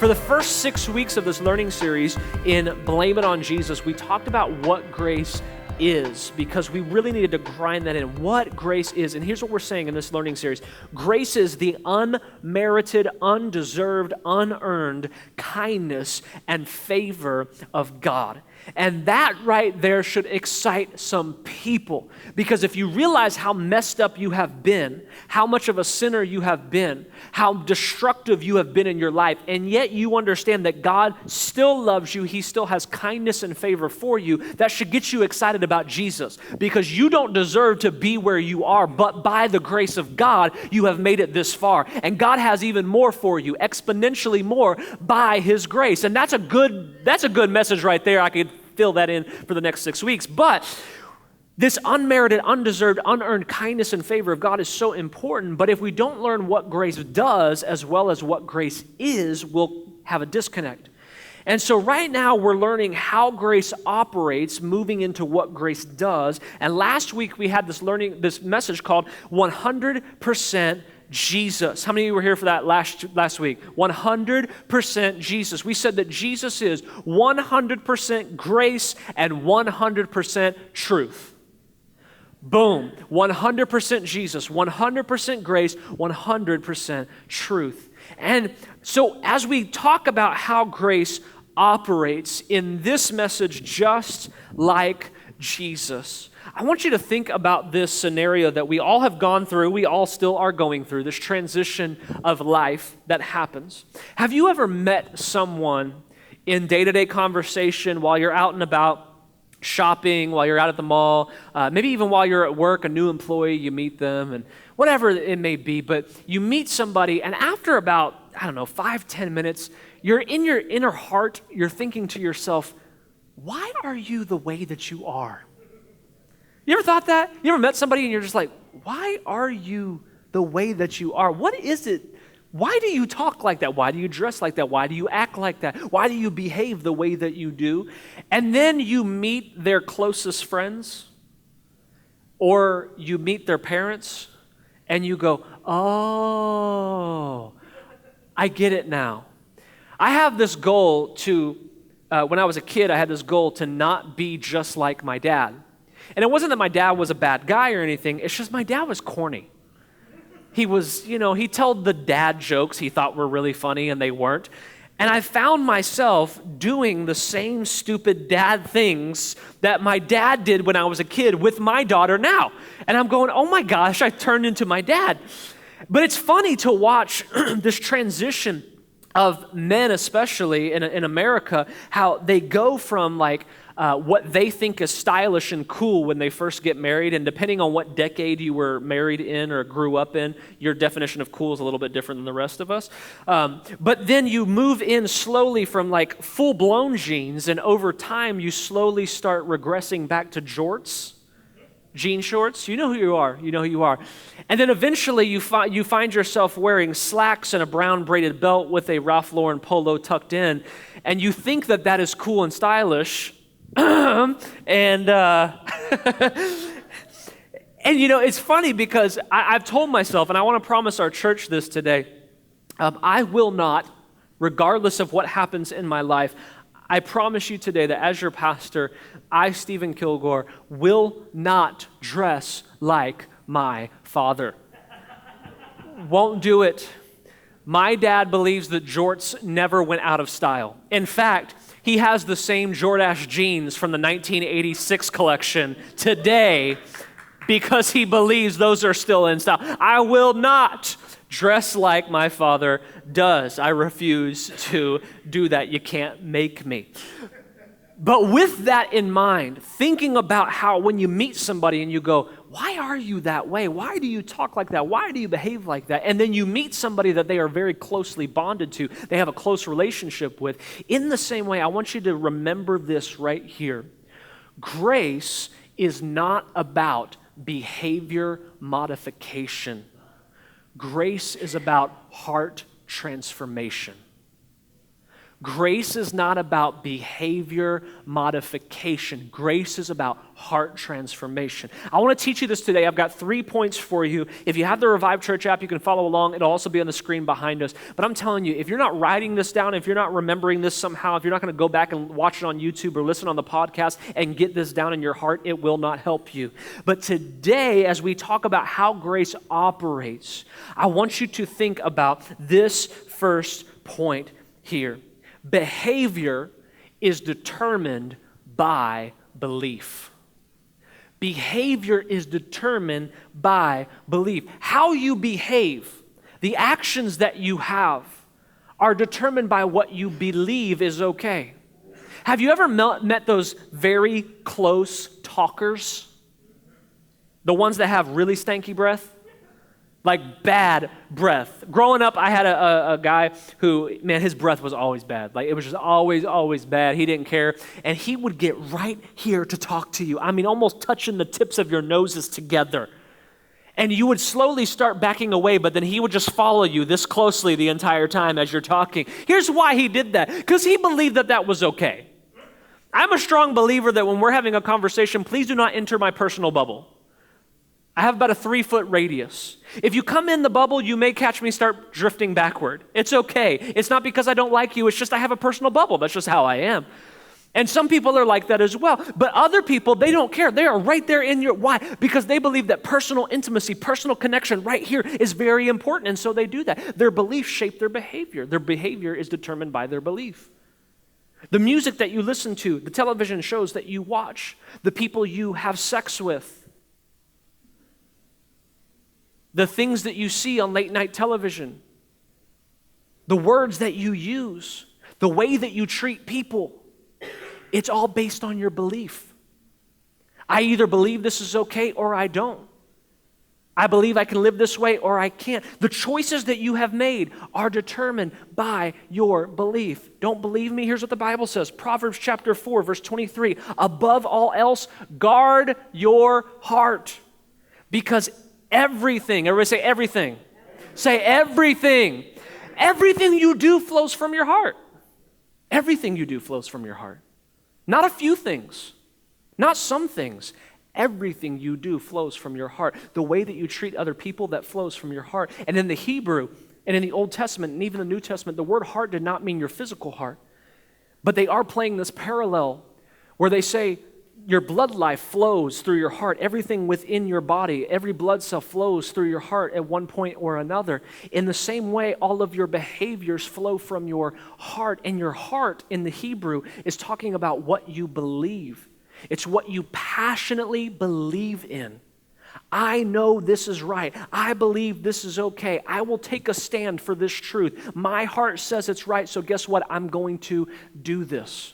For the first 6 weeks of this learning series in Blame It on Jesus, we talked about what grace is, because we really needed to grind that in, what grace is. And here's what we're saying in this learning series. Grace is the unmerited, undeserved, unearned kindness and favor of God. And that right there should excite some people, because if you realize how messed up you have been, how much of a sinner you have been, how destructive you have been in your life, and yet you understand that God still loves you, He still has kindness and favor for you, that should get you excited about Jesus, because you don't deserve to be where you are, but by the grace of God, you have made it this far. And God has even more for you, exponentially more by His grace. And that's a good message right there. I could fill that in for the next 6 weeks. But this unmerited, undeserved, unearned kindness and favor of God is so important. But if we don't learn what grace does as well as what grace is, we'll have a disconnect. And so right now we're learning how grace operates, moving into what grace does. And last week we had this message called 100% Jesus. How many of you were here for that last week? 100% Jesus. We said that Jesus is 100% grace and 100% truth. Boom. 100% Jesus, 100% grace, 100% truth. And so as we talk about how grace operates in this message, just like Jesus, I want you to think about this scenario that we all have gone through, we all still are going through, this transition of life that happens. Have you ever met someone in day-to-day conversation while you're out and about shopping, while you're out at the mall, maybe even while you're at work, a new employee, you meet them, and whatever it may be, but you meet somebody, and after about, 5-10 minutes, you're in your inner heart, you're thinking to yourself, why are you the way that you are? You ever thought that? You ever met somebody and you're just like, why are you the way that you are? What is it? Why do you talk like that? Why do you dress like that? Why do you act like that? Why do you behave the way that you do? And then you meet their closest friends, or you meet their parents, and you go, oh, I get it now. I have this goal to, when I was a kid, I had this goal to not be just like my dad. And it wasn't that my dad was a bad guy or anything, it's just my dad was corny. He was, he told the dad jokes he thought were really funny and they weren't. And I found myself doing the same stupid dad things that my dad did when I was a kid with my daughter now. And I'm going, oh my gosh, I turned into my dad. But it's funny to watch this transition of men, especially in America, how they go from what they think is stylish and cool when they first get married, and depending on what decade you were married in or grew up in, your definition of cool is a little bit different than the rest of us. But then you move in slowly from full-blown jeans, and over time you slowly start regressing back to jorts. Jean shorts, you know who you are. And then eventually you find yourself wearing slacks and a brown braided belt with a Ralph Lauren polo tucked in, and you think that is cool and stylish. And it's funny because I've told myself, and I want to promise our church this today, I will not, regardless of what happens in my life, I promise you today that as your pastor, I, Stephen Kilgore, will not dress like my father. Won't do it. My dad believes that jorts never went out of style. In fact, he has the same Jordache jeans from the 1986 collection today because he believes those are still in style. I will not dress like my father does. I refuse to do that. You can't make me. But with that in mind, thinking about how when you meet somebody and you go, why are you that way? Why do you talk like that? Why do you behave like that? And then you meet somebody that they are very closely bonded to, they have a close relationship with. In the same way, I want you to remember this right here. Grace is not about behavior modification. Grace is about heart transformation. Grace is not about behavior modification. Grace is about heart transformation. I want to teach you this today. I've got 3 points for you. If you have the Revive Church app, you can follow along. It'll also be on the screen behind us. But I'm telling you, if you're not writing this down, if you're not remembering this somehow, if you're not going to go back and watch it on YouTube or listen on the podcast and get this down in your heart, it will not help you. But today, as we talk about how grace operates, I want you to think about this first point here. Behavior is determined by belief. Behavior is determined by belief. How you behave, the actions that you have, are determined by what you believe is okay. Have you ever met those very close talkers? The ones that have really stanky breath? Like bad breath. Growing up, I had a guy who, man, his breath was always bad. Like it was just always bad. He didn't care. And he would get right here to talk to you. I mean, almost touching the tips of your noses together. And you would slowly start backing away, but then he would just follow you this closely the entire time as you're talking. Here's why he did that. Because he believed that that was okay. I'm a strong believer that when we're having a conversation, please do not enter my personal bubble. I have about a 3-foot radius. If you come in the bubble, you may catch me start drifting backward. It's okay. It's not because I don't like you. It's just I have a personal bubble. That's just how I am. And some people are like that as well. But other people, they don't care. They are right there in your, why? Because they believe that personal intimacy, personal connection right here is very important. And so they do that. Their beliefs shape their behavior. Their behavior is determined by their belief. The music that you listen to, the television shows that you watch, the people you have sex with, the things that you see on late night television, the words that you use, the way that you treat people, it's all based on your belief. I either believe this is okay or I don't. I believe I can live this way or I can't. The choices that you have made are determined by your belief. Don't believe me? Here's what the Bible says. Proverbs chapter 4, verse 23. Above all else, guard your heart, because everything, everybody say everything. Say everything. Everything you do flows from your heart. Everything you do flows from your heart. Not a few things, not some things. Everything you do flows from your heart. The way that you treat other people, that flows from your heart. And in the Hebrew, and in the Old Testament, and even the New Testament, the word heart did not mean your physical heart. But they are playing this parallel where they say, your blood life flows through your heart. Everything within your body, every blood cell flows through your heart at one point or another. In the same way, all of your behaviors flow from your heart. And your heart in the Hebrew is talking about what you believe. It's what you passionately believe in. I know this is right. I believe this is okay. I will take a stand for this truth. My heart says it's right, so guess what? I'm going to do this.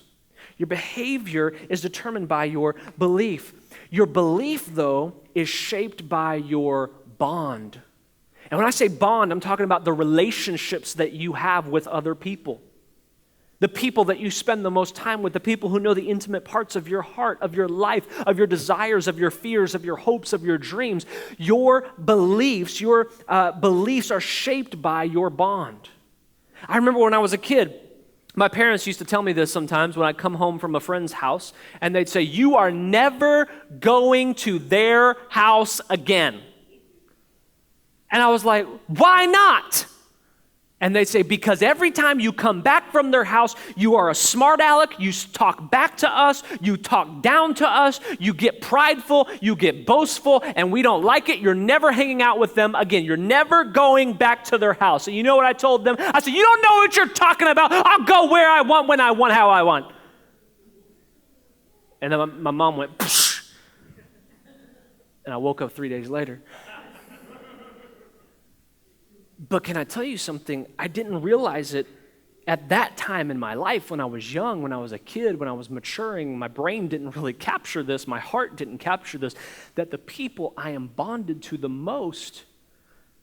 Your behavior is determined by your belief. Your belief, though, is shaped by your bond. And when I say bond, I'm talking about the relationships that you have with other people. The people that you spend the most time with, the people who know the intimate parts of your heart, of your life, of your desires, of your fears, of your hopes, of your dreams. Your beliefs are shaped by your bond. I remember when I was a kid, my parents used to tell me this sometimes when I'd come home from a friend's house, and they'd say, "You are never going to their house again." And I was like, "Why not?" And they'd say, "Because every time you come back from their house, you are a smart aleck, you talk back to us, you talk down to us, you get prideful, you get boastful, and we don't like it. You're never hanging out with them again. You're never going back to their house." And you know what I told them? I said, "You don't know what you're talking about. I'll go where I want, when I want, how I want." And then my mom went, "Psh." And I woke up 3 days later. But can I tell you something? I didn't realize it at that time in my life when I was young, when I was a kid, when I was maturing. My brain didn't really capture this. My heart didn't capture this, that the people I am bonded to the most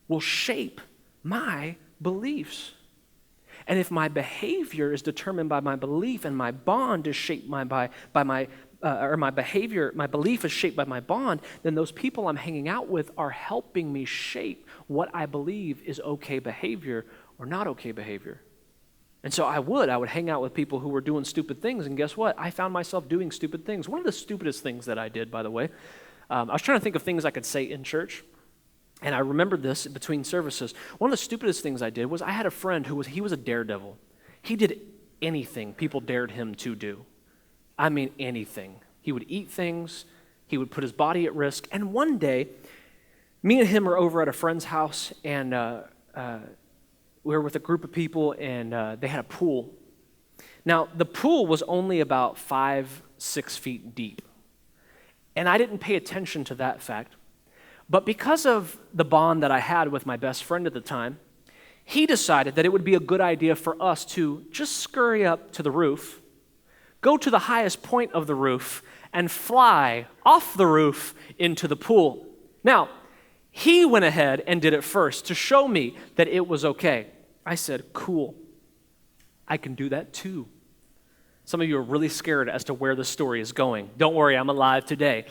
will shape my beliefs. And if my behavior is determined by my belief and my bond is shaped my behavior, my belief is shaped by my bond, then those people I'm hanging out with are helping me shape what I believe is okay behavior or not okay behavior. And so I would hang out with people who were doing stupid things, and guess what? I found myself doing stupid things. One of the stupidest things that I did, by the way, I was trying to think of things I could say in church, and I remembered this between services. One of the stupidest things I did was I had a friend he was a daredevil. He did anything people dared him to do. I mean anything. He would eat things. He would put his body at risk. And one day, me and him are over at a friend's house, and we were with a group of people, and they had a pool. Now, the pool was only about 5-6 feet deep. And I didn't pay attention to that fact. But because of the bond that I had with my best friend at the time, he decided that it would be a good idea for us to just scurry up to the roof, go to the highest point of the roof, and fly off the roof into the pool. Now, he went ahead and did it first to show me that it was okay. I said, cool, I can do that too. Some of you are really scared as to where the story is going. Don't worry, I'm alive today.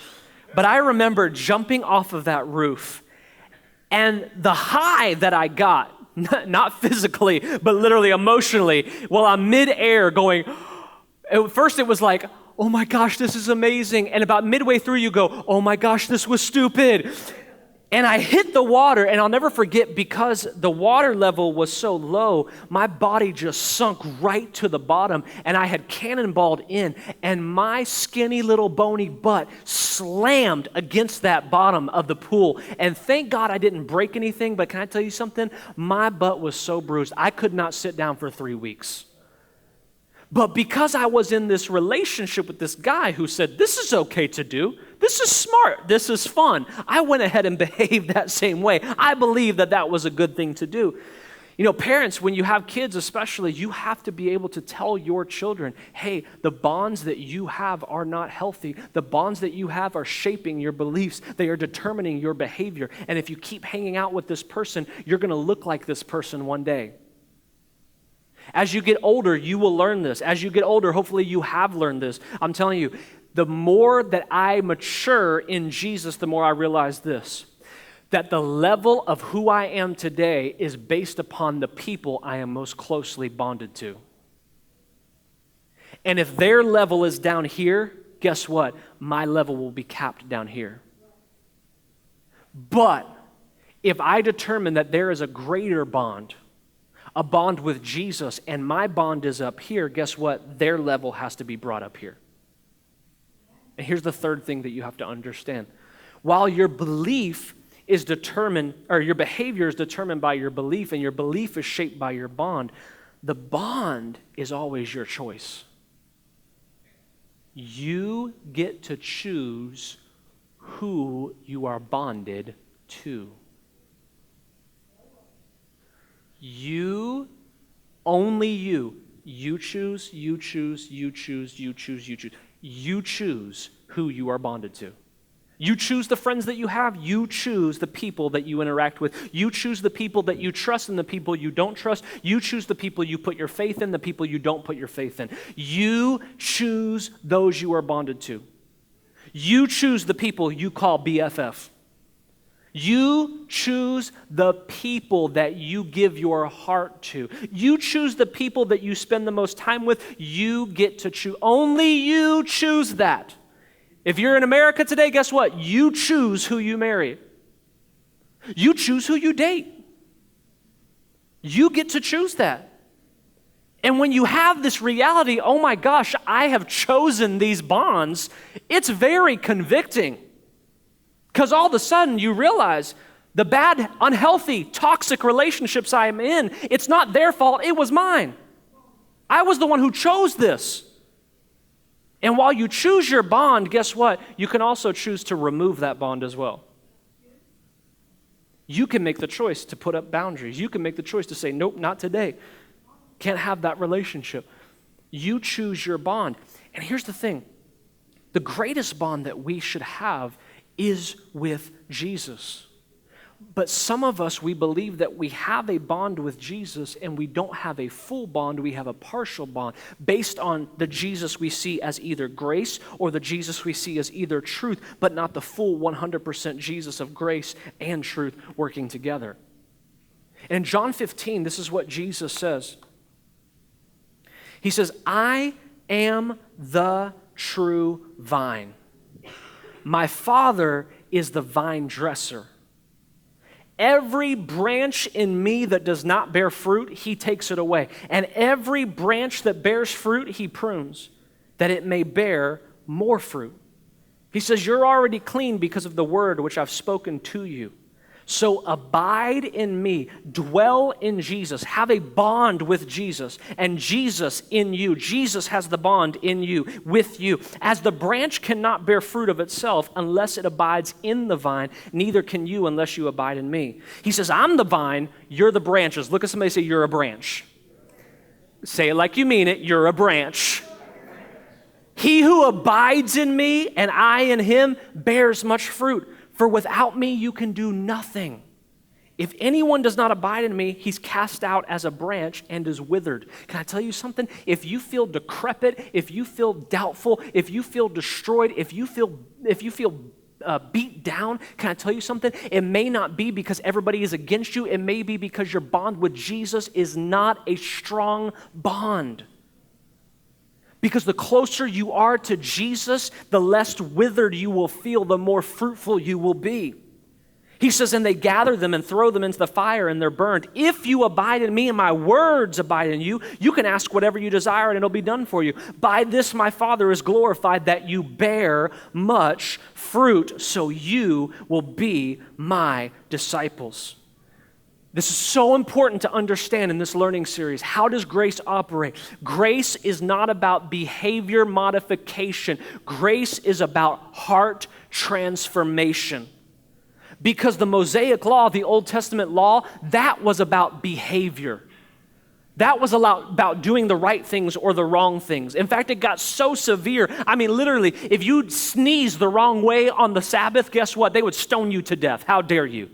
But I remember jumping off of that roof, and the high that I got, not physically, but literally emotionally, while I'm midair going, at first it was like, oh my gosh, this is amazing. And about midway through you go, oh my gosh, this was stupid. And I hit the water, and I'll never forget, because the water level was so low, my body just sunk right to the bottom, and I had cannonballed in, and my skinny little bony butt slammed against that bottom of the pool. And thank God I didn't break anything, but can I tell you something? My butt was so bruised, I could not sit down for 3 weeks. But because I was in this relationship with this guy who said, this is okay to do, this is smart, this is fun, I went ahead and behaved that same way. I believe that that was a good thing to do. You know, parents, when you have kids especially, you have to be able to tell your children, hey, the bonds that you have are not healthy. The bonds that you have are shaping your beliefs. They are determining your behavior. And if you keep hanging out with this person, you're going to look like this person one day. As you get older, you will learn this. As you get older, hopefully you have learned this. I'm telling you, the more that I mature in Jesus, the more I realize this, that the level of who I am today is based upon the people I am most closely bonded to. And if their level is down here, guess what? My level will be capped down here. But if I determine that there is a greater bond, a bond with Jesus, and my bond is up here, guess what? Their level has to be brought up here. And here's the third thing that you have to understand. While your belief is determined, or your behavior is determined by your belief, and your belief is shaped by your bond, the bond is always your choice. You get to choose who you are bonded to. You, only you. You choose, you choose, you choose, you choose, you choose. You choose who you are bonded to. You choose the friends that you have. You choose the people that you interact with. You choose the people that you trust and the people you don't trust. You choose the people you put your faith in, the people you don't put your faith in. You choose those you are bonded to. You choose the people you call BFF. You choose the people that you give your heart to. You choose the people that you spend the most time with. You get to choose. Only you choose that. If you're in America today, guess what? You choose who you marry. You choose who you date. You get to choose that. And when you have this reality, oh my gosh, I have chosen these bonds, it's very convicting. Because all of a sudden you realize the bad, unhealthy, toxic relationships I am in, it's not their fault, it was mine. I was the one who chose this. And while you choose your bond, guess what? You can also choose to remove that bond as well. You can make the choice to put up boundaries. You can make the choice to say, nope, not today. Can't have that relationship. You choose your bond. And here's the thing. The greatest bond that we should have is with Jesus. But some of us, we believe that we have a bond with Jesus and we don't have a full bond, we have a partial bond based on the Jesus we see as either grace or the Jesus we see as either truth, but not the full 100% Jesus of grace and truth working together. In John 15, this is what Jesus says. He says, I am the true vine. My Father is the vine dresser. Every branch in me that does not bear fruit, he takes it away. And every branch that bears fruit, he prunes, that it may bear more fruit. He says, you're already clean because of the word which I've spoken to you. So abide in me, dwell in Jesus, have a bond with Jesus, and Jesus in you. Jesus has the bond in you, with you. As the branch cannot bear fruit of itself unless it abides in the vine, neither can you unless you abide in me. He says, I'm the vine, you're the branches. Look at somebody and say, you're a branch. Say it like you mean it, you're a branch. He who abides in me and I in him bears much fruit. For without me, you can do nothing. If anyone does not abide in me, he's cast out as a branch and is withered. Can I tell you something? If you feel decrepit, if you feel doubtful, if you feel destroyed, if you feel beat down, can I tell you something? It may not be because everybody is against you. It may be because your bond with Jesus is not a strong bond. Because the closer you are to Jesus, the less withered you will feel, the more fruitful you will be. He says, and they gather them and throw them into the fire and they're burned. If you abide in me and my words abide in you, you can ask whatever you desire and it'll be done for you. By this my Father is glorified, that you bear much fruit, so you will be my disciples. This is so important to understand in this learning series. How does grace operate? Grace is not about behavior modification. Grace is about heart transformation. Because the Mosaic law, the Old Testament law, that was about behavior. That was about doing the right things or the wrong things. In fact, it got so severe. I mean, literally, if you sneeze the wrong way on the Sabbath, guess what? They would stone you to death. How dare you?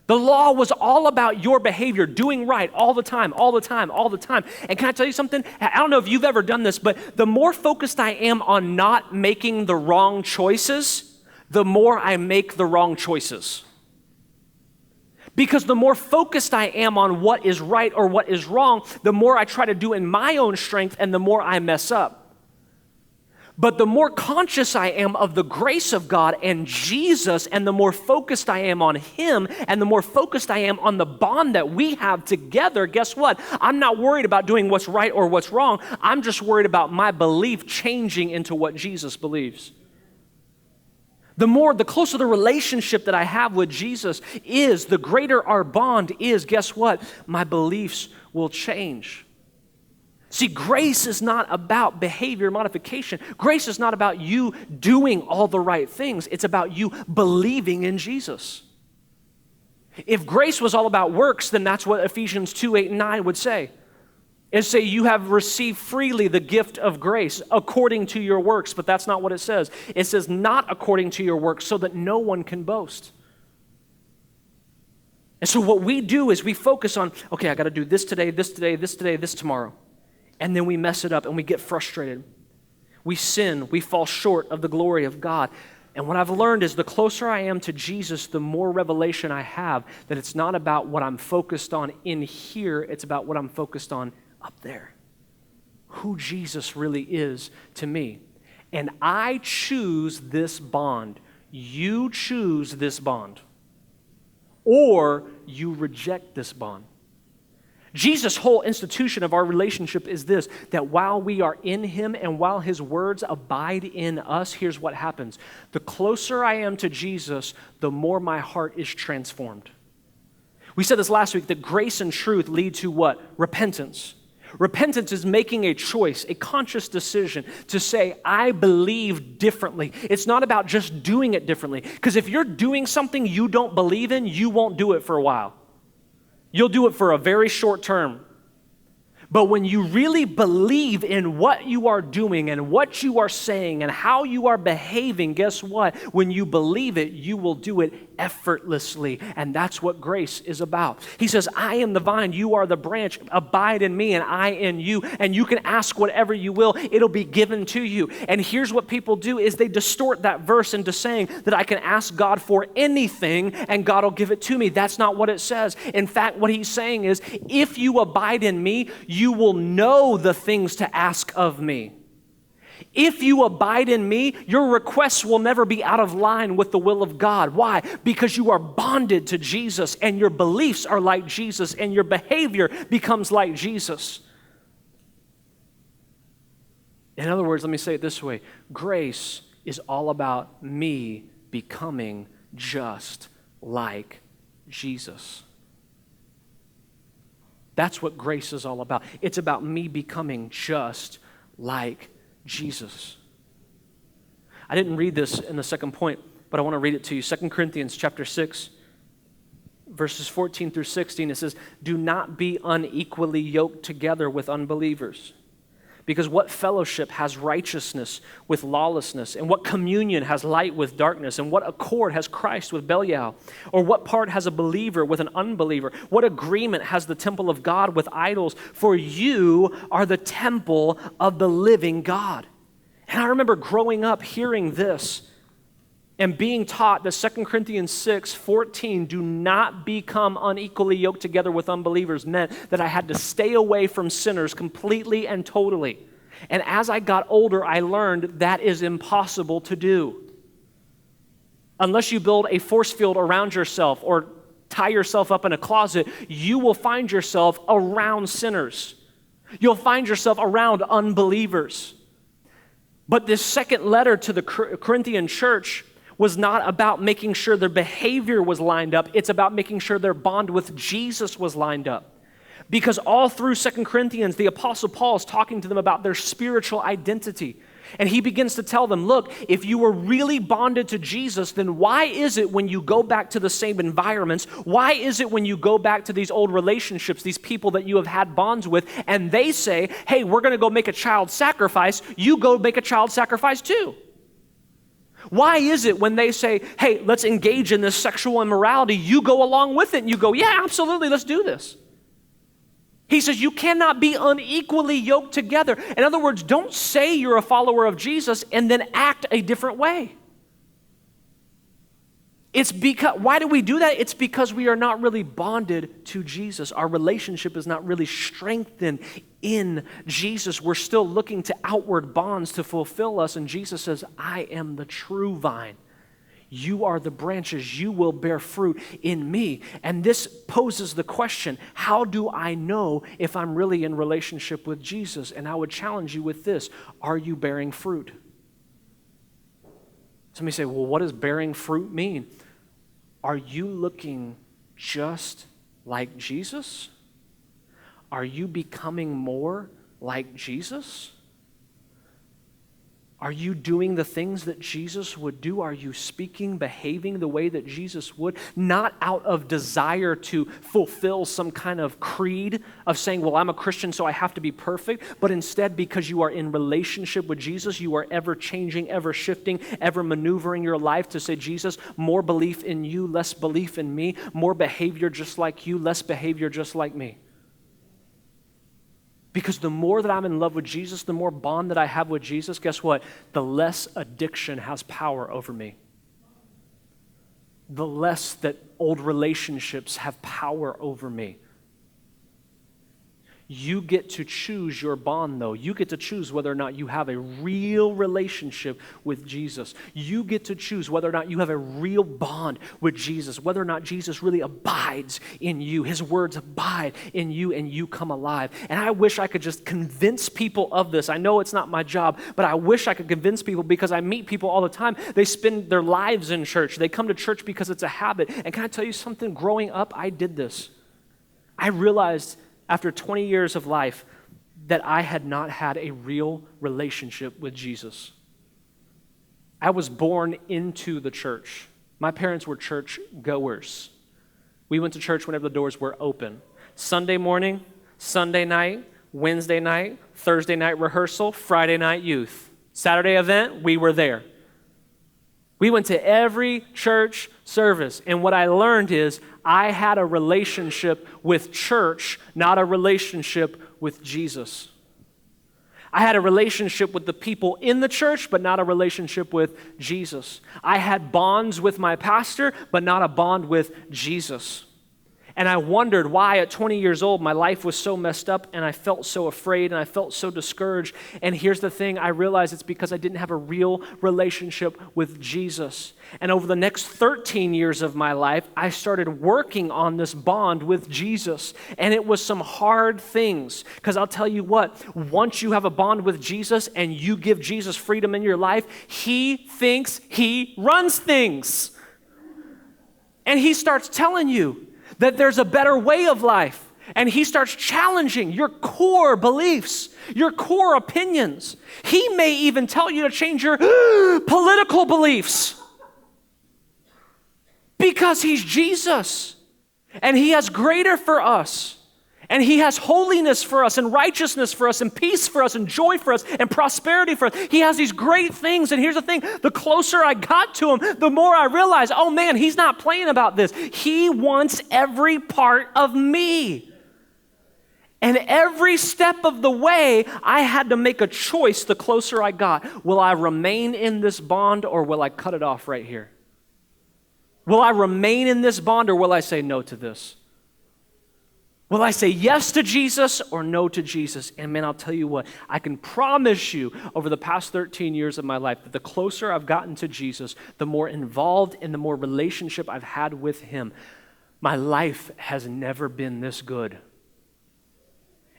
The law was all about your behavior, doing right all the time, all the time, all the time. And can I tell you something? I don't know if you've ever done this, but the more focused I am on not making the wrong choices, the more I make the wrong choices. Because the more focused I am on what is right or what is wrong, the more I try to do in my own strength and the more I mess up. But the more conscious I am of the grace of God and Jesus, and the more focused I am on him, and the more focused I am on the bond that we have together, guess what? I'm not worried about doing what's right or what's wrong. I'm just worried about my belief changing into what Jesus believes. The closer the relationship that I have with Jesus is, the greater our bond is, guess what? My beliefs will change. See, grace is not about behavior modification. Grace is not about you doing all the right things. It's about you believing in Jesus. If grace was all about works, then that's what Ephesians 2:8-9 would say. It'd say you have received freely the gift of grace according to your works, but that's not what it says. It says not according to your works, so that no one can boast. And so what we do is we focus on, okay, I got to do this today, this today, this today, this tomorrow. And then we mess it up and we get frustrated. We sin, we fall short of the glory of God. And what I've learned is the closer I am to Jesus, the more revelation I have that it's not about what I'm focused on in here, it's about what I'm focused on up there. Who Jesus really is to me. And I choose this bond. You choose this bond. Or you reject this bond. Jesus' whole institution of our relationship is this, that while we are in him and while his words abide in us, here's what happens. The closer I am to Jesus, the more my heart is transformed. We said this last week, that grace and truth lead to what? Repentance. Repentance is making a choice, a conscious decision to say, I believe differently. It's not about just doing it differently. Because if you're doing something you don't believe in, you won't do it for a while. You'll do it for a very short term. But when you really believe in what you are doing and what you are saying and how you are behaving, guess what? When you believe it, you will do it effortlessly. And that's what grace is about. He says, I am the vine, you are the branch. Abide in me and I in you. And you can ask whatever you will. It'll be given to you. And here's what people do is they distort that verse into saying that I can ask God for anything and God will give it to me. That's not what it says. In fact, what he's saying is, if you abide in me, you will know the things to ask of me. If you abide in me, your requests will never be out of line with the will of God. Why? Because you are bonded to Jesus, and your beliefs are like Jesus, and your behavior becomes like Jesus. In other words, let me say it this way. Grace is all about me becoming just like Jesus. That's what grace is all about. It's about me becoming just like Jesus. I didn't read this in the second point, but I want to read it to you. 2 Corinthians chapter 6, verses 14 through 16, it says, "Do not be unequally yoked together with unbelievers. Because what fellowship has righteousness with lawlessness? And what communion has light with darkness? And what accord has Christ with Belial? Or what part has a believer with an unbeliever? What agreement has the temple of God with idols? For you are the temple of the living God." And I remember growing up hearing this and being taught that 2 Corinthians 6:14, do not become unequally yoked together with unbelievers, meant that I had to stay away from sinners completely and totally. And as I got older, I learned that is impossible to do. Unless you build a force field around yourself or tie yourself up in a closet, you will find yourself around sinners. You'll find yourself around unbelievers. But this second letter to the Corinthian church was not about making sure their behavior was lined up. It's about making sure their bond with Jesus was lined up. Because all through 2 Corinthians, the Apostle Paul is talking to them about their spiritual identity. And he begins to tell them, look, if you were really bonded to Jesus, then why is it when you go back to the same environments, why is it when you go back to these old relationships, these people that you have had bonds with, and they say, hey, we're going to go make a child sacrifice, you go make a child sacrifice too? Why is it when they say, hey, let's engage in this sexual immorality, you go along with it and you go, yeah, absolutely, let's do this? He says you cannot be unequally yoked together. In other words, don't say you're a follower of Jesus and then act a different way. Why do we do that? It's because we are not really bonded to Jesus. Our relationship is not really strengthened in Jesus. We're still looking to outward bonds to fulfill us. And Jesus says, I am the true vine. You are the branches. You will bear fruit in me. And this poses the question, how do I know if I'm really in relationship with Jesus? And I would challenge you with this. Are you bearing fruit? Somebody say, well, what does bearing fruit mean? Are you looking just like Jesus? Are you becoming more like Jesus? Are you doing the things that Jesus would do? Are you speaking, behaving the way that Jesus would? Not out of desire to fulfill some kind of creed of saying, well, I'm a Christian, so I have to be perfect, but instead because you are in relationship with Jesus, you are ever changing, ever shifting, ever maneuvering your life to say, Jesus, more belief in you, less belief in me, more behavior just like you, less behavior just like me. Because the more that I'm in love with Jesus, the more bond that I have with Jesus, guess what? The less addiction has power over me. The less that old relationships have power over me. You get to choose your bond, though. You get to choose whether or not you have a real relationship with Jesus. You get to choose whether or not you have a real bond with Jesus, whether or not Jesus really abides in you. His words abide in you and you come alive. And I wish I could just convince people of this. I know it's not my job, but I wish I could convince people because I meet people all the time. They spend their lives in church. They come to church because it's a habit. And can I tell you something? Growing up, I did this. I realized after 20 years of life, that I had not had a real relationship with Jesus. I was born into the church. My parents were church goers. We went to church whenever the doors were open. Sunday morning, Sunday night, Wednesday night, Thursday night rehearsal, Friday night youth. Saturday event, we were there. We went to every church service, and what I learned is I had a relationship with church, not a relationship with Jesus. I had a relationship with the people in the church, but not a relationship with Jesus. I had bonds with my pastor, but not a bond with Jesus. And I wondered why at 20 years old my life was so messed up and I felt so afraid and I felt so discouraged. And here's the thing, I realized it's because I didn't have a real relationship with Jesus. And over the next 13 years of my life, I started working on this bond with Jesus. And it was some hard things. Because I'll tell you what, once you have a bond with Jesus and you give Jesus freedom in your life, he thinks he runs things. And he starts telling you that there's a better way of life. And he starts challenging your core beliefs, your core opinions. He may even tell you to change your political beliefs. Because he's Jesus. And he has greater for us. And he has holiness for us, and righteousness for us, and peace for us, and joy for us, and prosperity for us. He has these great things. And here's the thing, the closer I got to him, the more I realized, oh man, he's not playing about this. He wants every part of me. And every step of the way, I had to make a choice the closer I got. Will I remain in this bond, or will I cut it off right here? Will I remain in this bond, or will I say no to this? Will I say yes to Jesus or no to Jesus? And man, I'll tell you what, I can promise you over the past 13 years of my life that the closer I've gotten to Jesus, the more involved and the more relationship I've had with him, my life has never been this good.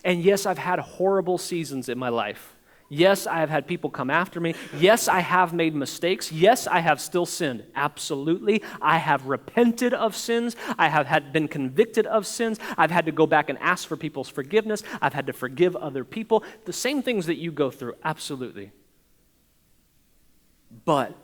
And yes, I've had horrible seasons in my life. Yes, I have had people come after me. Yes, I have made mistakes. Yes, I have still sinned. Absolutely. I have repented of sins. I have been convicted of sins. I've had to go back and ask for people's forgiveness. I've had to forgive other people. The same things that you go through. Absolutely. But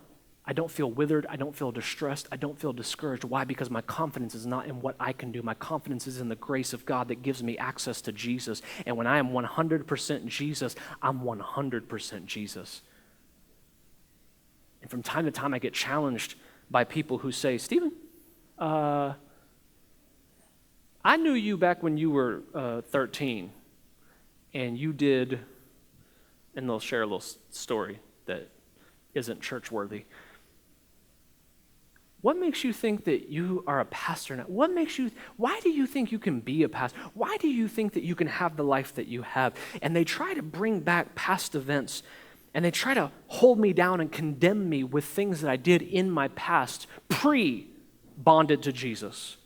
I don't feel withered. I don't feel distressed. I don't feel discouraged. Why? Because my confidence is not in what I can do. My confidence is in the grace of God that gives me access to Jesus. And when I am 100% Jesus, I'm 100% Jesus. And from time to time, I get challenged by people who say, Stephen, I knew you back when you were 13, and you did, and they'll share a little story that isn't church-worthy. What makes you think that you are a pastor now? Why do you think you can be a pastor? Why do you think that you can have the life that you have? And they try to bring back past events, and they try to hold me down and condemn me with things that I did in my past, pre-bonded to Jesus.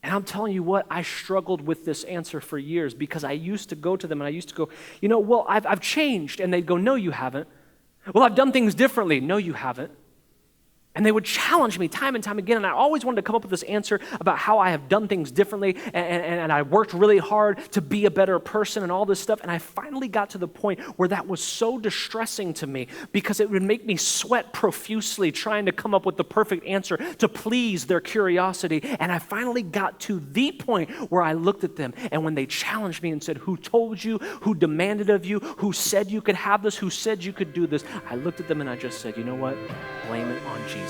And I'm telling you what, I struggled with this answer for years because I used to go to them and I used to go, well, I've changed. And they'd go, no, you haven't. Well, I've done things differently. No, you haven't. And they would challenge me time and time again, and I always wanted to come up with this answer about how I have done things differently, and I worked really hard to be a better person and all this stuff, and I finally got to the point where that was so distressing to me because it would make me sweat profusely trying to come up with the perfect answer to please their curiosity, and I finally got to the point where I looked at them, and when they challenged me and said, who told you, who demanded of you, who said you could have this, who said you could do this, I looked at them and I just said, you know what, blame it on Jesus.